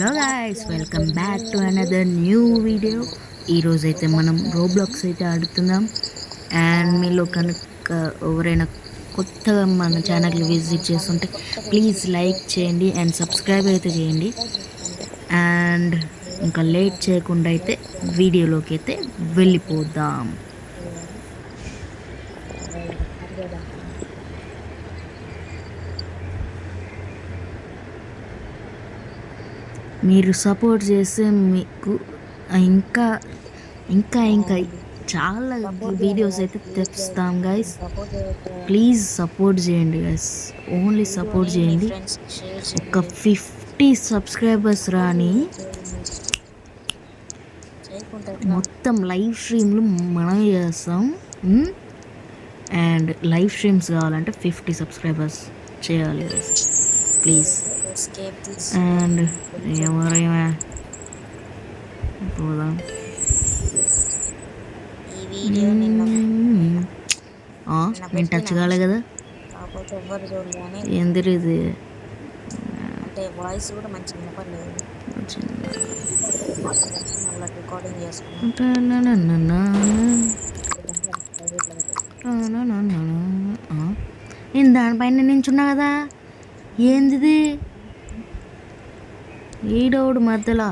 Hello guys, welcome back to another new video. ఈరోజైతే మనం Roblox అయితే ఆడుతున్నాం. అండ్ మీలో కనుక ఎవరైనా కొత్తగా మన ఛానల్ని విజిట్ చేస్తుంటే ప్లీజ్ లైక్ చేయండి అండ్ సబ్స్క్రైబ్ అయితే చేయండి. అండ్ ఇంకా లేట్ చేయకుండా అయితే వీడియోలోకి అయితే వెళ్ళిపోదాం. మీరు సపోర్ట్ చేస్తే మీకు ఇంకా ఇంకా ఇంకా చాలా వీడియోస్ అయితే తెప్పిస్తాం గైస్. ప్లీజ్ సపోర్ట్ చేయండి గైస్, ఓన్లీ సపోర్ట్ చేయండి. ఒక 50 సబ్స్క్రైబర్స్ రాని మొత్తం లైవ్ స్ట్రీమ్లు మనం చేస్తాం. అండ్ లైవ్ స్ట్రీమ్స్ కావాలంటే 50 సబ్స్క్రైబర్స్ చేయాలి గైస్, ప్లీజ్. అండ్ ఎవరైనా పోదాం. నేను టచ్ కాలే కదా, ఎందుకు ఇది వాయిస్ కూడా మంచిగా వినపడలేదు. రికార్డింగ్ నేను దానిపైన నించున్నా కదా, ఏంది ఈడోడు మధ్యలో.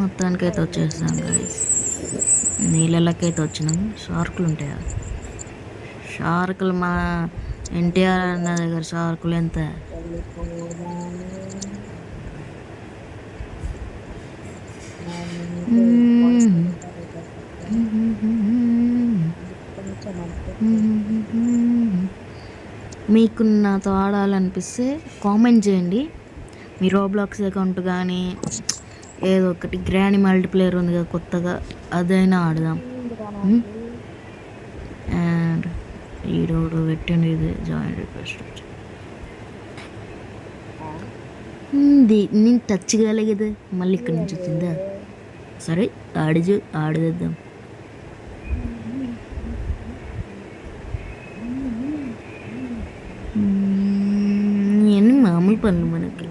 మొత్తానికైతే వచ్చేస్తాం గైస్, నీళ్ళకైతే వచ్చినాం. షార్కులు ఉంటాయా? షార్కులు మా ఎన్టీఆర్ అన్న దగ్గర షార్కులు ఎంత? మీకు నాతో ఆడాలనిపిస్తే కామెంట్ చేయండి. మీ రోబ్లాక్స్ అకౌంట్ కానీ ఏదో ఒకటి, గ్రాండ్ మల్టీప్లేయర్ ఉంది కదా కొత్తగా, అదైనా ఆడదాం. అండ్ ఈరోడు పెట్టండి, ఇది జాయిన్ రిక్వెస్ట్. నేను టచ్ కాలే కదా, మళ్ళీ ఇక్కడి నుంచి వచ్చిందా? సరే ఆడేద్దాం. ఇవన్నీ మామూలు పనులు మనకి.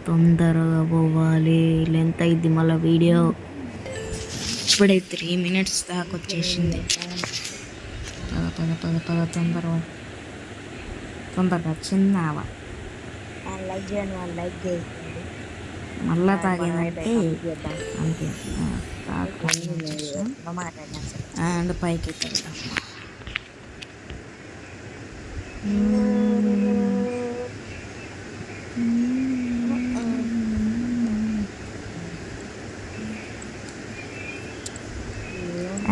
తొందరగా పోవాలి, లెంత్ అయింది మళ్ళీ వీడియో. ఇప్పుడే 3 minutes దాకా వచ్చేసింది. పద తొందరగా చిన్నవా. మళ్ళా తాగేదంటే అంతే. అండ్ పైకి ఎత్తాం.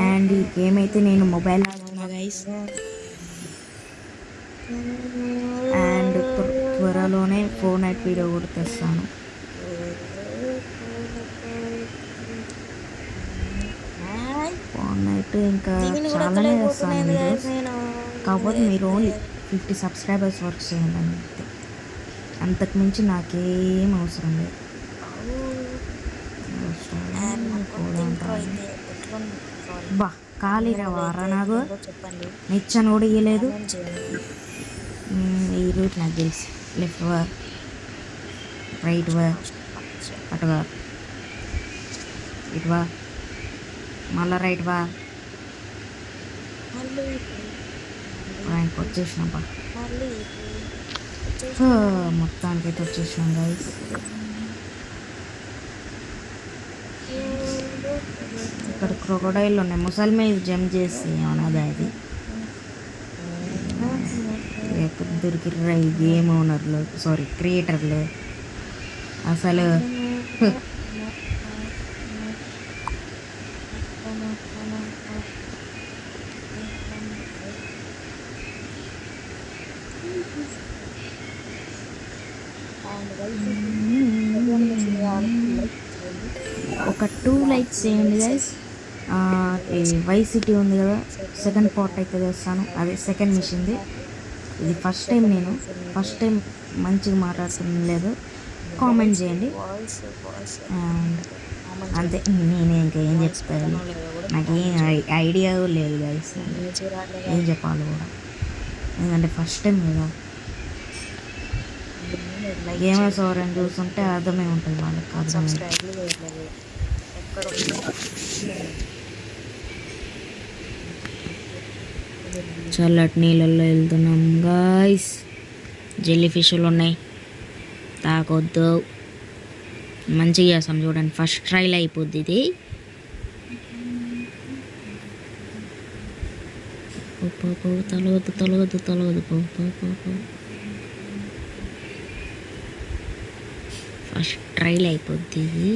అండ్ ఈ గేమ్ అయితే నేను మొబైల్ ఆడుతున్నా గైస్. అండ్ త్వరలోనే ఫోర్ట్నైట్ వీడియో కూడా తెస్తాను. ఫోర్ట్నైట్ ఇంకా చాలానే తెస్తాను వీడియోస్, కాకపోతే మీరు ఓన్లీ 50 సబ్స్క్రైబర్స్ వర్క్ చేయండి అంతే. అంతకుమించి నాకేం అవసరం లేదు. బా ఖాళీగా వారా, నాకు నిచ్చాను కూడా ఇవ్వలేదు. ఈ రూట్ నాకు తెలుసు. లెఫ్ట్ వా, రైట్ వా, అటువా, ఇటువా, మళ్ళా రైట్ వా. ఆయనకి వచ్చేసినాం. మొత్తానికైతే వచ్చేసినాం గైస్. ఇక్కడ క్రొకోడైల్ ఉన్నాయి, ముసలి మీద జంప్ చేసి ఏమన్నది అది. ఎక్కడ దొరికిర్రా ఈ గేమ్ ఓనర్లు, సారీ క్రియేటర్లు అసలు. ఒక 2 likes చేయండి గైస్. వై సిటీ ఉంది కదా, సెకండ్ పార్ట్ అయితే చేస్తాను. అదే సెకండ్ మిషన్ది. ఇది ఫస్ట్ టైం మంచిగా మాట్లాడుతున్న లేదు. కామెంట్ చేయండి. అండ్ అంతే. నేను ఇంకా ఏం చెప్తాను, నాకేం ఐడియా లేదు గైస్, ఏం చెప్పాలి కూడా, ఎందుకంటే ఫస్ట్ టైం కదా. గేమర్స్ ఎవరైనా చూస్తుంటే అర్థమే ఉంటుంది వాళ్ళకి, అర్థమే. చల్లటి నీళ్ళల్లో వెళ్తున్నాం గాయస్. జెల్లీ ఫిష్లు ఉన్నాయి, తాకొద్దు. మంచిగా చేస్తాం చూడండి, ఫస్ట్ ట్రైల్ అయిపోద్ది ఇది. తలవద్దు తలవద్దు తలవద్దు, ఫస్ట్ ట్రైల్ అయిపోద్ది ఇది.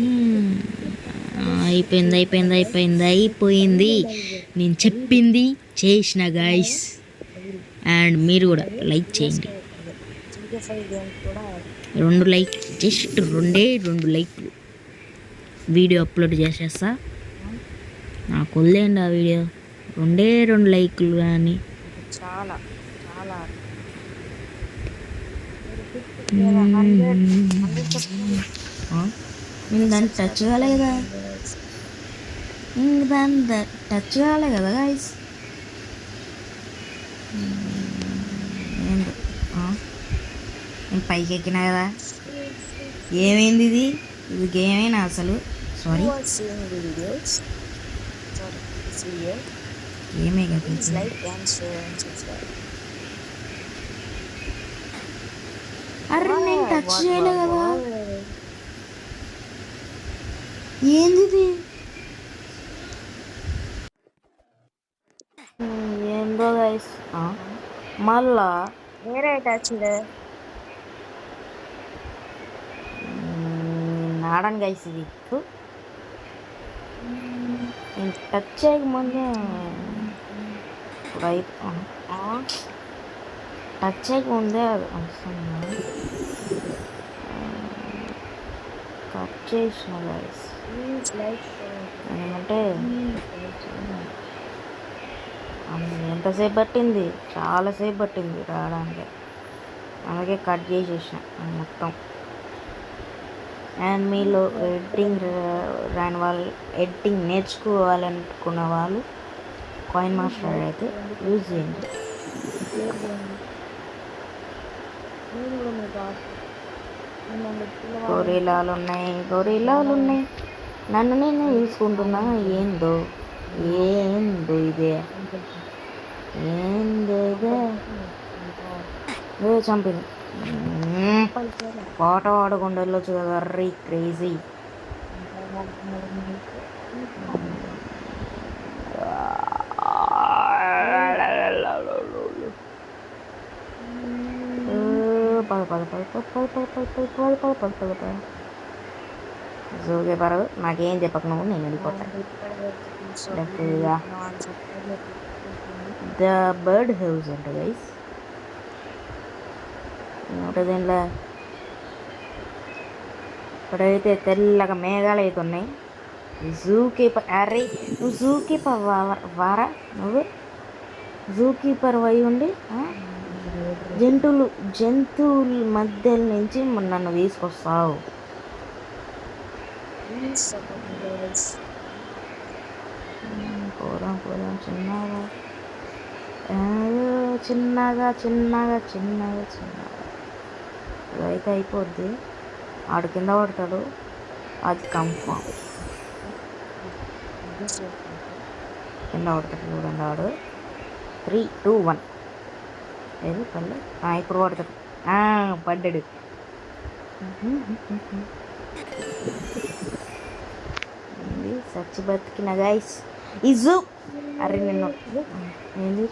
అయిపోయింది అయిపోయింది అయిపోయింది అయిపోయింది. నేను చెప్పింది చేసిన గాయస్. అండ్ మీరు కూడా లైక్ చేయండి, 2 లైక్, జస్ట్ 2 లైక్లు వీడియో అప్లోడ్ చేసేస్తా. నాకు వదిలేయండి ఆ వీడియో, 2 లైక్లు కానీ. చాలా చాలా నేను దాన్ని టచ్ కాలే కదా, ఇంక దాన్ని టచ్ కాలే కదా గాయస్. ఏంటి నేను పైకి ఎక్కినా కదా, ఏమైంది ఇది? ఇది గేమేనా అసలు? సారీ, గేమే కదా. అరే నేను టచ్ చేయలే కదా, ఏంది ఇది? ఏందో గైస్, మళ్ళా వేరే టచ్ ఆడను గైస్ ఇది. నేను టచ్ చేయకముందే టచ్ చేయకముందే అది వస్తుంది. కట్ చేసిన గైస్, ఎందుకంటే ఎంతసేపు పట్టింది, చాలాసేపు పట్టింది రావడానికి, అలాగే కట్ చేసేసిన మొత్తం. అండ్ మీలో ఎడిటింగ్ రాని వాళ్ళు, ఎడిటింగ్ నేర్చుకోవాలనుకున్న వాళ్ళు కాయిన్ మాస్టర్ అయితే యూజ్ చేయండి. గొరిల్లాలు ఉన్నాయి, నన్ను నేను చూసుకుంటున్నా. ఏందో ఇదే, ఏందో ఇదే. చంపింది. పాట పాడకుండా వెళ్ళొచ్చు కదా, అర్రీ క్రేజీ. జోగే పరవు, నాకేం చెప్పక నువ్వు, నేను వెళ్ళిపోతాను. ద బర్డ్ హౌస్ అంట గైస్, ఒకటి దీంట్లో. ఇక్కడైతే తెల్లగా మేఘాలు అయితే ఉన్నాయి. జూ కీపర్, అరే నువ్వు జూ కీపర్ వారా, నువ్వు జూ కీపర్ అయి ఉండి జంతువుల మధ్య నుంచి నన్ను తీసుకొస్తావు. పోదాం చిన్నగా ఇదైతే అయిపోద్ది. ఆడు కింద పడతాడు, అది కన్ఫామ్. కింద పడతాడు చూడండి ఆడు. 3, 2, 1 ఏది పల్లె, ఇప్పుడు పడతాడు. పడ్డాడు. సచ్చి బతికిన గైస్. ఇజు అరే నిన్ను ఏంది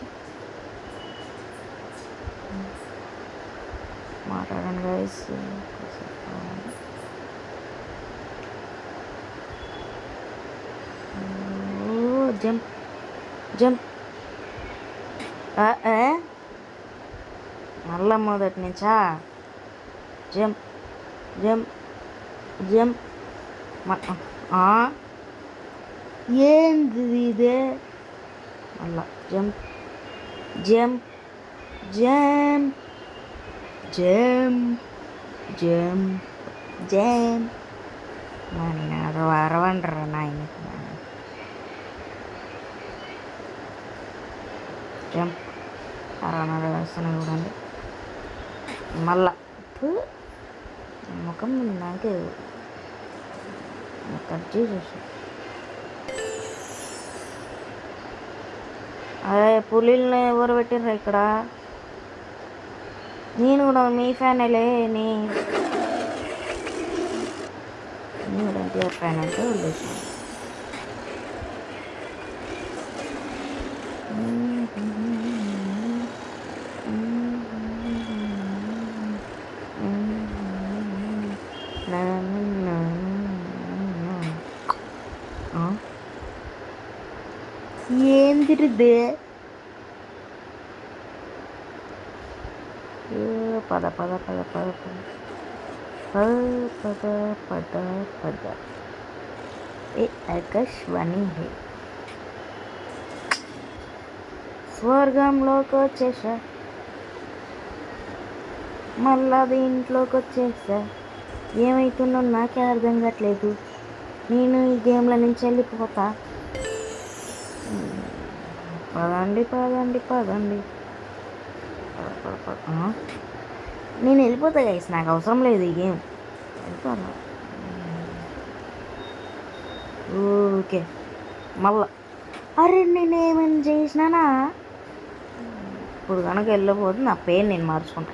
మాట్లాడండి గైస్. జంప్ మళ్ళా మొదటి నుంచా? జంప్ ఏంది ఇదే? మళ్ళా జంప్ నేను అరవండరా నాయన. జంప్ అరవన్నర వేస్తున్నాయి చూడండి. మళ్ళా ముఖం నాకే కట్ చేసేసి. అదే పులిల్ని ఎవరు పెట్టిర్రు ఇక్కడ? నేను కూడా మీ ఫ్యానేలే. నేను కూడా ఎన్టీఆర్ ఫ్యాన్ అంటే వదిలేసాను. ఏందిరిదే? పద పద పద పద పద పద పద పద ఏ ఆకాశవాణి హే. స్వర్గంలోకి వచ్చేసా, మళ్ళా దీంట్లోకి వచ్చేసా. ఏమవుతుందో నాకే అర్థం కావట్లేదు. నేను ఈ గేమ్ల నుంచి వెళ్ళిపోతా. పదండి పదండి పదండి. నేను వెళ్ళిపోతా గైస్, నాకు అవసరం లేదు ఈ గేమ్. వెళ్ళిపోతా. ఓకే మళ్ళా. అరే నేనేమైనా చేసినానా? ఇప్పుడు కనుక వెళ్ళిపోతే నా పేరు నేను మార్చుకుంటా.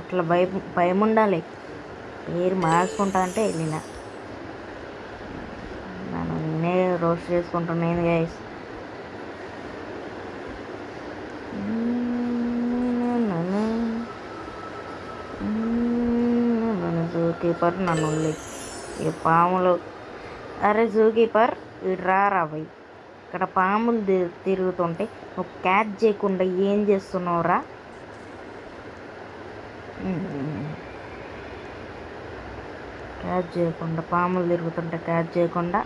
అట్లా భయం ఉండాలి. పేరు మార్చుకుంటా అంటే వెళ్ళిన నన్ను నేనే రోస్ట్ చేసుకుంటున్నాను గైస్. జూ కీపర్ నన్ను ఈ పాములు. అరే జూ కీపర్ ఇటు రారా భయ్. ఇక్కడ పాములు తిరుగుతుంటే నువ్వు క్యాచ్ చేయకుండా ఏం చేస్తున్నావురా? క్యాచ్ చేయకుండా, పాములు తిరుగుతుంటే క్యాచ్ చేయకుండా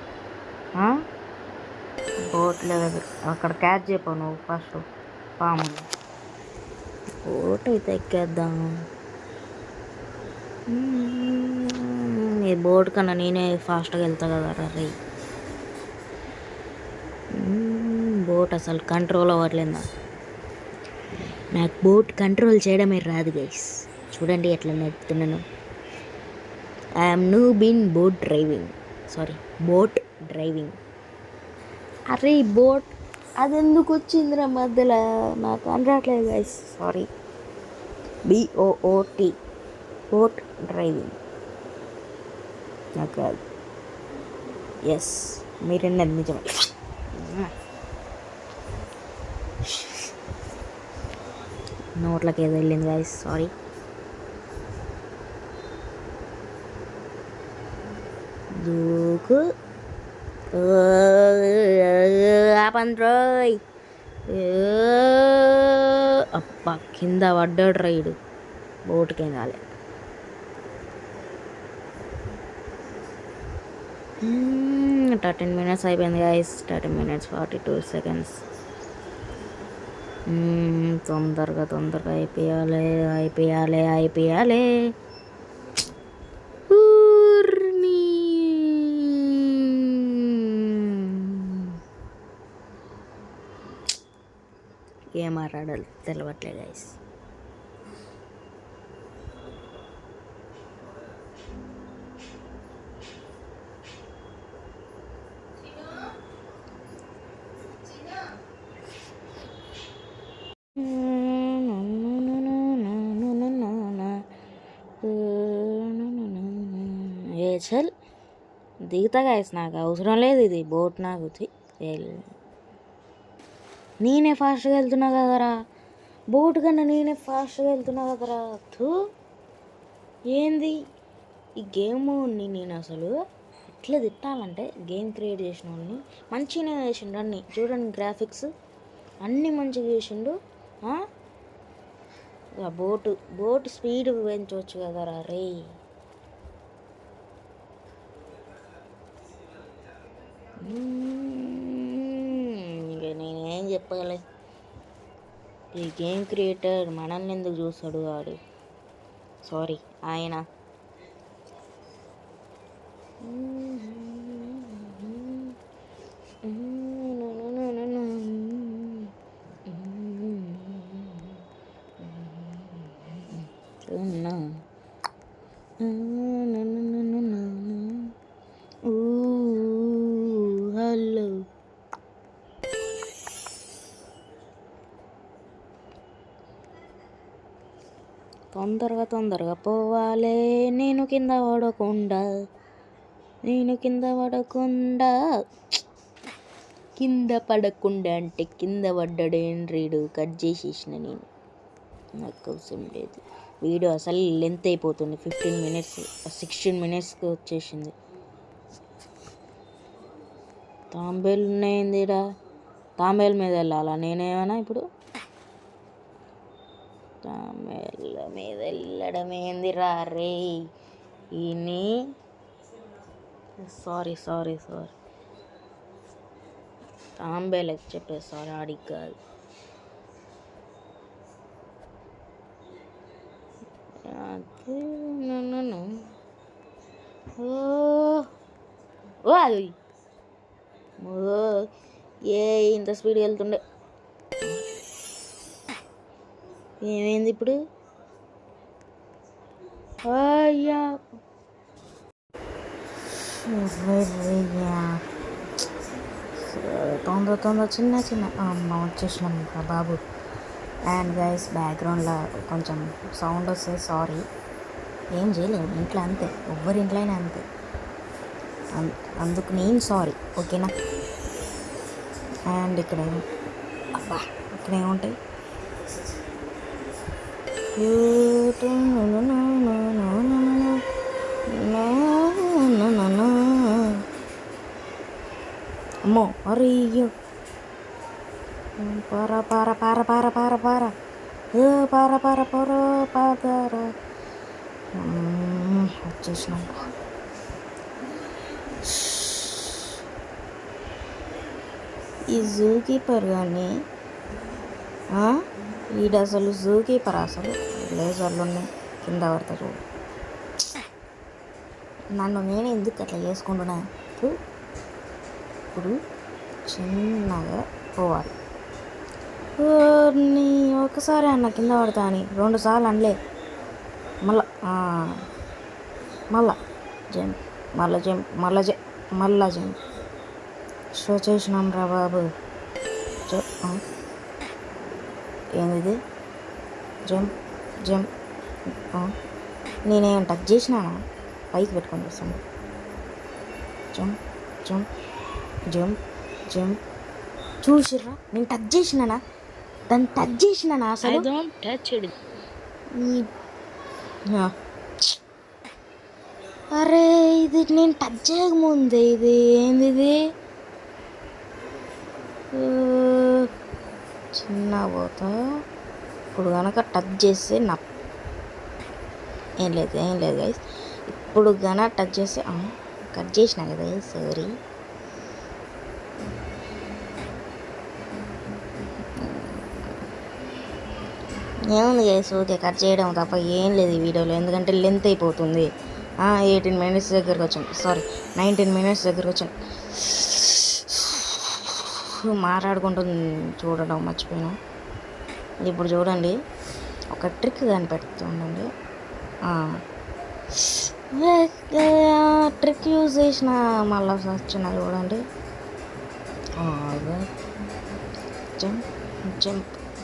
బోట్ల దగ్గర అక్కడ క్యాచ్ చేయపో నువ్వు ఫస్ట్ పాములు. బోట్ అయితే ఎక్కేద్దాం. ఈ బోట్ కన్నా నేనే ఫాస్ట్గా వెళ్తా కదా రే. బోట్ అసలు కంట్రోల్ అవ్వట్లేదు నాకు బోట్ కంట్రోల్ చేయడమే రాదు గైస్. చూడండి ఎట్లా నడుపుతున్నాను. I'm noob in boat driving. అరే బోట్ అది ఎందుకు వచ్చిందిరా మధ్యలో? నాకు అనరాట్లేదు guys, sorry. BOOT boat driving నాకు కాదు. ఎస్ మీరన్నది నిజమే. నోట్లకి ఏదో వెళ్ళింది గైస్, సారీ. దూకు ఆపండ్రోయ్. అబ్బా కింద పడ్డాడు రైడు. బోటుకేం కాలే. 13 minutes అయిపోయింది గైస్. 13 minutes 42 seconds. తొందరగా అయిపోయాలి. ఏం ఆడాలి తెలవట్లే గైస్. చల్ దిగుతా గైస్, నాకు అవసరం లేదు ఇది బోట్. నాకు నేనే ఫాస్ట్గా వెళ్తున్నా కదరా, బోట్ కన్నా నేనే ఫాస్ట్గా వెళ్తున్నా కదరా. ఏంది ఈ గేమ్ని? నేను అసలు ఎట్లా తిట్టాలంటే, గేమ్ క్రియేట్ చేసిన వాళ్ళని మంచిగానే చేసిండు. అన్నీ చూడండి, గ్రాఫిక్స్ అన్నీ మంచిగా చేసిండు. బోట్ స్పీడ్ పెంచవచ్చు కదరా రే. ఇక నేనేం చెప్పగలను. ఈ గేమ్ క్రియేటర్ మనల్ని ఎందుకు చూస్తాడు వాడు? సారీ ఆయన. హలో తొందరగా పోవాలే, నేను కింద పడకుండా అంటే కింద పడ్డాడేం రీడు. కట్ చేసేసిన నేను, నాకు అవసరం లేదు. వీడియో అసలు లెంత్ అయిపోతుంది. 15 minutes 16 minutesకి వచ్చేసింది. తాంబేలు ఉన్నాయిందిరా, తాంబేలు మీద వెళ్ళాలా నేనేమన్నా ఇప్పుడు? తాంబేల మీద వెళ్ళడం ఏందిరా రే ఈయన్ని. సారీ తాంబేలకి చెప్పేసి సారీ, ఆడికి కాదు. అది ఇంత స్పీడ్ వెళ్తుండే ఏమైంది ఇప్పుడు? అయ్యా తొందర చిన్న అమ్మ వచ్చేసినాం బాబు. అండ్ గైస్ బ్యాక్గ్రౌండ్లో కొంచెం సౌండ్ వస్తే సారీ, ఏం చేయలేము, ఇంట్లో అంతే, ఎవ్వరి ఇంట్లోనే అంతే, అందుకు నేను సారీ, ఓకేనా. అండ్ ఇక్కడ ఏముంటాయి? అమ్మో అయ్యో, వచ్చేసినాం. ఈ జూ కీపర్ కానీ ఈడ అసలు జూ కీపర్, అసలు లేజర్లు ఉన్నాయి కింద పడతా చూడు. నన్ను నేను ఎందుకు అట్లా చేసుకుంటున్నా? ఇప్పుడు చిన్నగా పోవాలి. నీ ఒకసారి అన్న కింద పడతా అని 2 సార్లు అనలే. మళ్ళా జంప్ షో చేసినాం రా బాబు. ఏంది జంప్ నేనేం టచ్ చేసినానా? పైకి పెట్టుకొని వస్తాను. జంప్ చూసిర్రా, నేను టచ్ చేసినానా? దాన్ని టచ్ చేసినానా అసలు? అరే ఇది నేను టచ్ చేయకముందే, ఇది ఏంది? ఇది చిన్న పోతా. ఇప్పుడు కనుక టచ్ చేస్తే ఏం లేదు గైస్. ఇప్పుడు కనుక టచ్ చేస్తే కట్ చేసినా కదా, సారీ. ఏముంది గైస్, ఓకే, కట్ చేయడం తప్ప ఏం లేదు ఈ వీడియోలో, ఎందుకంటే లెంత్ అయిపోతుంది. 18 minutes దగ్గరకు వచ్చాను, సారీ 19 minutes దగ్గరకు వచ్చాను. మాట్లాడుకుంటుంది చూడడం మర్చిపోయినా. ఇప్పుడు చూడండి, ఒక ట్రిక్ కనిపెడుతుండండి. ట్రిక్ యూజ్ చేసిన మళ్ళీ వచ్చిన చూడండి.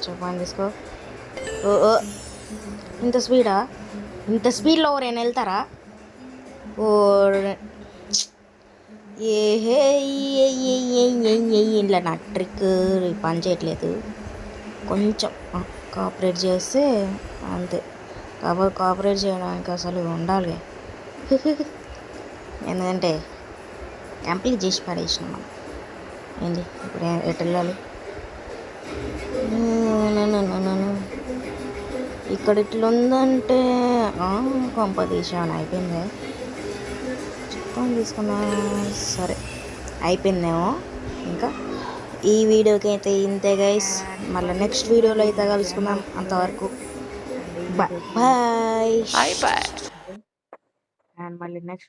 చెప్పండి తీసుకో. ఇంత స్పీడ్లో ఎవరైనా వెళ్తారా? ఇలా నా ట్రిక్ పని చేయట్లేదు. కొంచెం కోఆపరేట్ చేస్తే అంతే. కాబట్టి కోఆపరేట్ చేయడానికి అసలు ఉండాలి, ఎందుకంటే కంప్లీట్ చేసి పడేసినాం మనం. ఏంటి ఇప్పుడు ఎటు వెళ్ళాలి? ఇక్కడ ఇట్లా ఉందంటే కాంపిటీషన్ అయిపోయింది. చెప్పని తీసుకున్నా, సరే అయిపోయిందేమో. ఇంకా ఈ వీడియోకి అయితే ఇంతే గైస్. మళ్ళీ నెక్స్ట్ వీడియోలో అయితే కలుసుకుందాం. అంతవరకు bye bye bye bye. And మళ్ళీ నెక్స్ట్